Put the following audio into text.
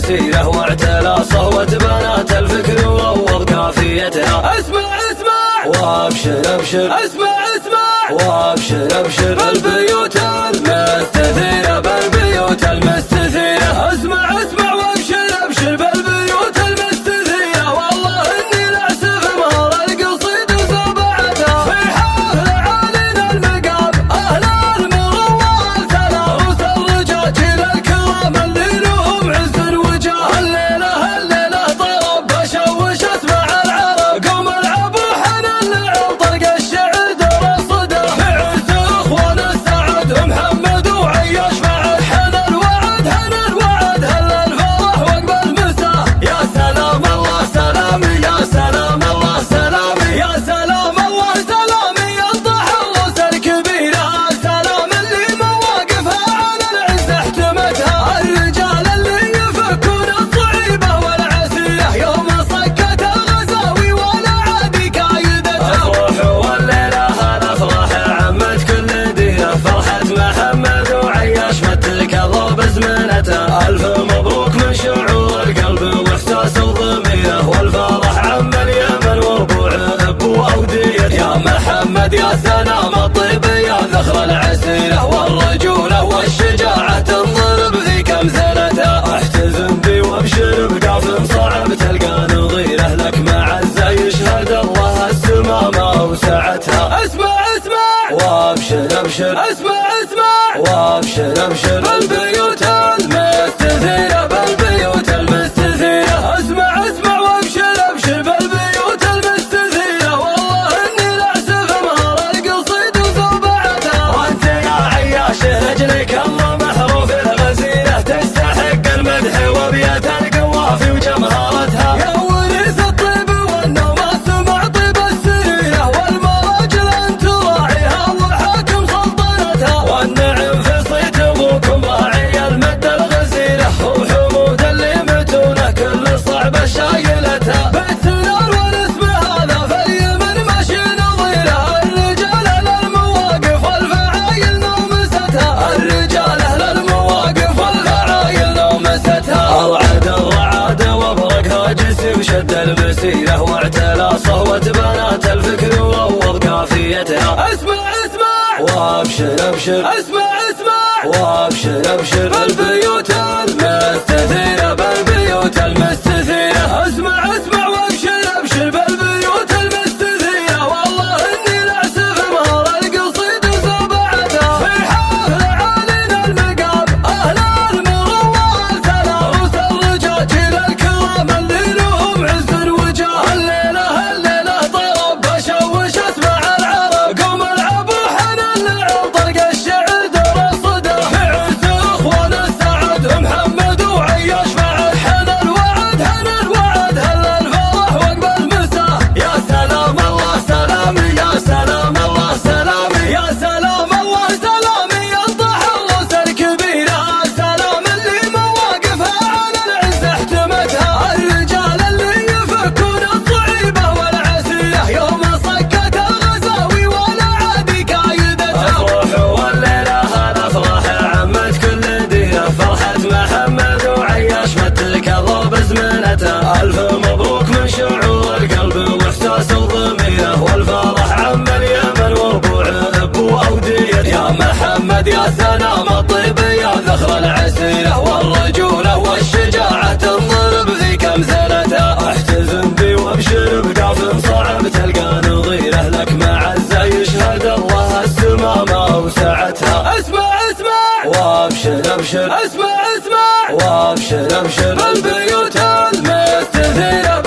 المسيرة واعتلى صهوة بنات الفكر ووض قافيتها. اسمع اسمع وابشر ابشر، اسمع اسمع وابشر ابشر، بالبيوت المستثيرة بالبيوت المستثيرة. اسمع اسمع وابشر ابشر بالبيوت المستثيرة، والله اني لاسف مهر القصيد وسبعتها. في حفل عالين المقام اهل المروه ثلا، وصل رجاج للكرام اللي لهم عز وجاه. الليله الليله طرب بشوش اسمع العرب، قوم العبوا حنا اللعب طرق الشعر دور الصدى. في عز اخوان السعد محمد وعياش بعد، حنا الوعد هنا الوعد هل الفرح وقبل المساء. يا سلام الله سلامي، يا سلام الله سلامي، يا سلام الله سلامي، ينطح الروس الكبيرة. سلام اللي مواقفها على العز احتمتها، الرجال اللي يفكون الصعيبة والعسيرة، يوم صكت الغزاوي ولا عادي كايدتها. افرحوا والليلة هالافراح عمت كل ديرة، فرحة محمد وعياش متك الضرب زمنته. الف مبروك من شعور القلب واحساس الضميره، والفرح عم اليمن وربوع ابو اوديته. يا محمد يا سلام الطيب يا ذخر العسيره، والرجوله والشجاعه تنضرب ذيك امثلته. احتزم بي وابشر بقاف صعب تلقى نظيره، لك معزه يشهد الله السما ما اوسعتها. اسمع اسمع وابشر ابشر، اسمع اسمع وابشر ابشر، بالبيوت المستثيره بالبيوت المستثيره. اسمع اسمع وابشر ابشر بالبيوت المستثيره، والله اني لاسف مهر القصيد وسبعتها. وانت يا عياش رجلك الله محروف الغزيره، تستحق المدح وبيت القوافي وجمهرتها. يا ورث الطيب والنوم سمع طيب السريره، والمراجل انت راعيها وحاكم سلطنتها. والنعم في صيت ابوكم راعي المد الغزيره، وحمود اللي متونه كل صعبه شايلتها. بيت نار والاسم هذا في اليمن ماشي نظيره، الرجال اهل المواقف والفعايل نومستها. الرجال اهل المواقف والفعايل نومستها. الرعد الرعاد وابرقها جسي وشد المسيره، واعتلى صهوة بنات الفكر ووض قافيتها. اسمع اسمع وابشر ابشر، اسمع اسمع وابشر ابشر، بالبيوت المستثيره بالبيوت المستثيره. اسمع اسمع وابشر ابشر بالبيوت المستثيره، والله اني لاسف مهر القصيد وسبعتها. في حفل عالين المقام اهل المروه ثلا، وصل رجاج للكرام اللي لهم عز وجاه. الليله الليله طرب بشوش اسمع العرب، قوم العبوا حنا اللعب طرق الشعر دور الصدى. في عز اخوان السعد محمد وعياش بعد، حنا الوعد هنا الوعد هل الفرح وقبل المساء. يا سلام الله سلامي، يا سلام الله سلامي، يا سلام الله سلامي، ينطح الروس الكبيرة. سلام اللي مواقفها على العز احتمتها، الرجال اللي يفكون الصعيبة والعسيرة، يوم صكت الغزاوي ولا عادي كايدتها. افرحوا والليلة هالافراح عمت كل ديرة، فرحة محمد وعياش متك الضرب زمنته. الف مبروك من شعور القلب واحساس الضميره، والفرح عم اليمن وربوع ابو اوديته. يا محمد يا سلام الطيب يا ذخر العسيره، والرجوله والشجاعه تنضرب ذيك امثلتها. احتزم بي وابشر بقاف صعب تلقى نظيره، لك معزه يشهد الله السما ما اوسعتها. اسمع اسمع وابشر ابشر، اسمع اسمع وابشر ابشر، بالبيوت المستثيره